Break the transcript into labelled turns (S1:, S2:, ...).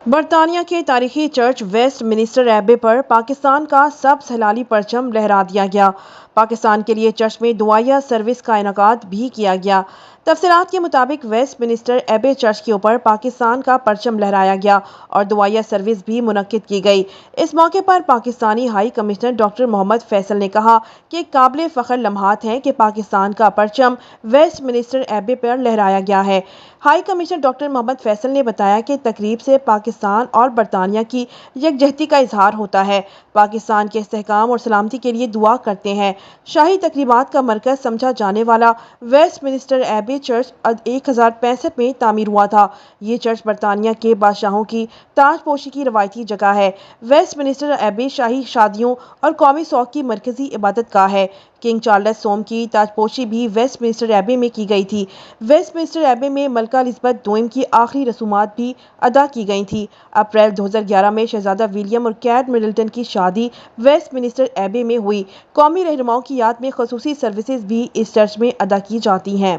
S1: برطانیہ کے تاریخی چرچ ویسٹ منسٹر ایبے پر پاکستان کا سبز ہلالی پرچم لہرا دیا گیا۔ پاکستان کے لیے چرچ میں دعائیہ سروس کا انعقاد بھی کیا گیا۔ تفصیلات کے مطابق ویسٹ منسٹر ایبے چرچ کے اوپر پاکستان کا پرچم لہرایا گیا اور دعائیہ سروس بھی منعقد کی گئی۔ اس موقع پر پاکستانی ہائی کمشنر ڈاکٹر محمد فیصل نے کہا کہ قابل فخر لمحات ہیں کہ پاکستان کا پرچم ویسٹ منسٹر ایبے پر لہرایا گیا ہے۔ ہائی کمشنر ڈاکٹر محمد فیصل نے بتایا کہ تقریب سے پاکستان اور برطانیہ کی یکجہتی کا اظہار ہوتا ہے۔ پاکستان کے استحکام اور سلامتی کے لیے دعا کرتے ہیں۔ شاہی تقریبات کا مرکز سمجھا جانے والا ویسٹ منسٹر ایبے چرچ 1065 میں تعمیر ہوا تھا۔ یہ چرچ برطانیہ کے بادشاہوں کی تاج پوشی کی روایتی جگہ ہے۔ ویسٹ منسٹر ایبے شاہی شادیوں اور قومی سوگ کی مرکزی عبادت گاہ ہے۔ کنگ چارلس سوم کی تاج پوشی بھی ویسٹ منسٹر ایبے میں کی گئی تھی۔ ویسٹ منسٹر ایبے میں ملکہ الزبتھ دوئم کی آخری رسومات بھی ادا کی گئی تھیں۔ اپریل 2011 میں شہزادہ ولیم اور کیٹ مڈلٹن کی شادی ویسٹ منسٹر ایبے میں ہوئی۔ قومی رہنماؤں کی یاد میں خصوصی سروسز بھی اس چرچ میں ادا کی جاتی ہیں۔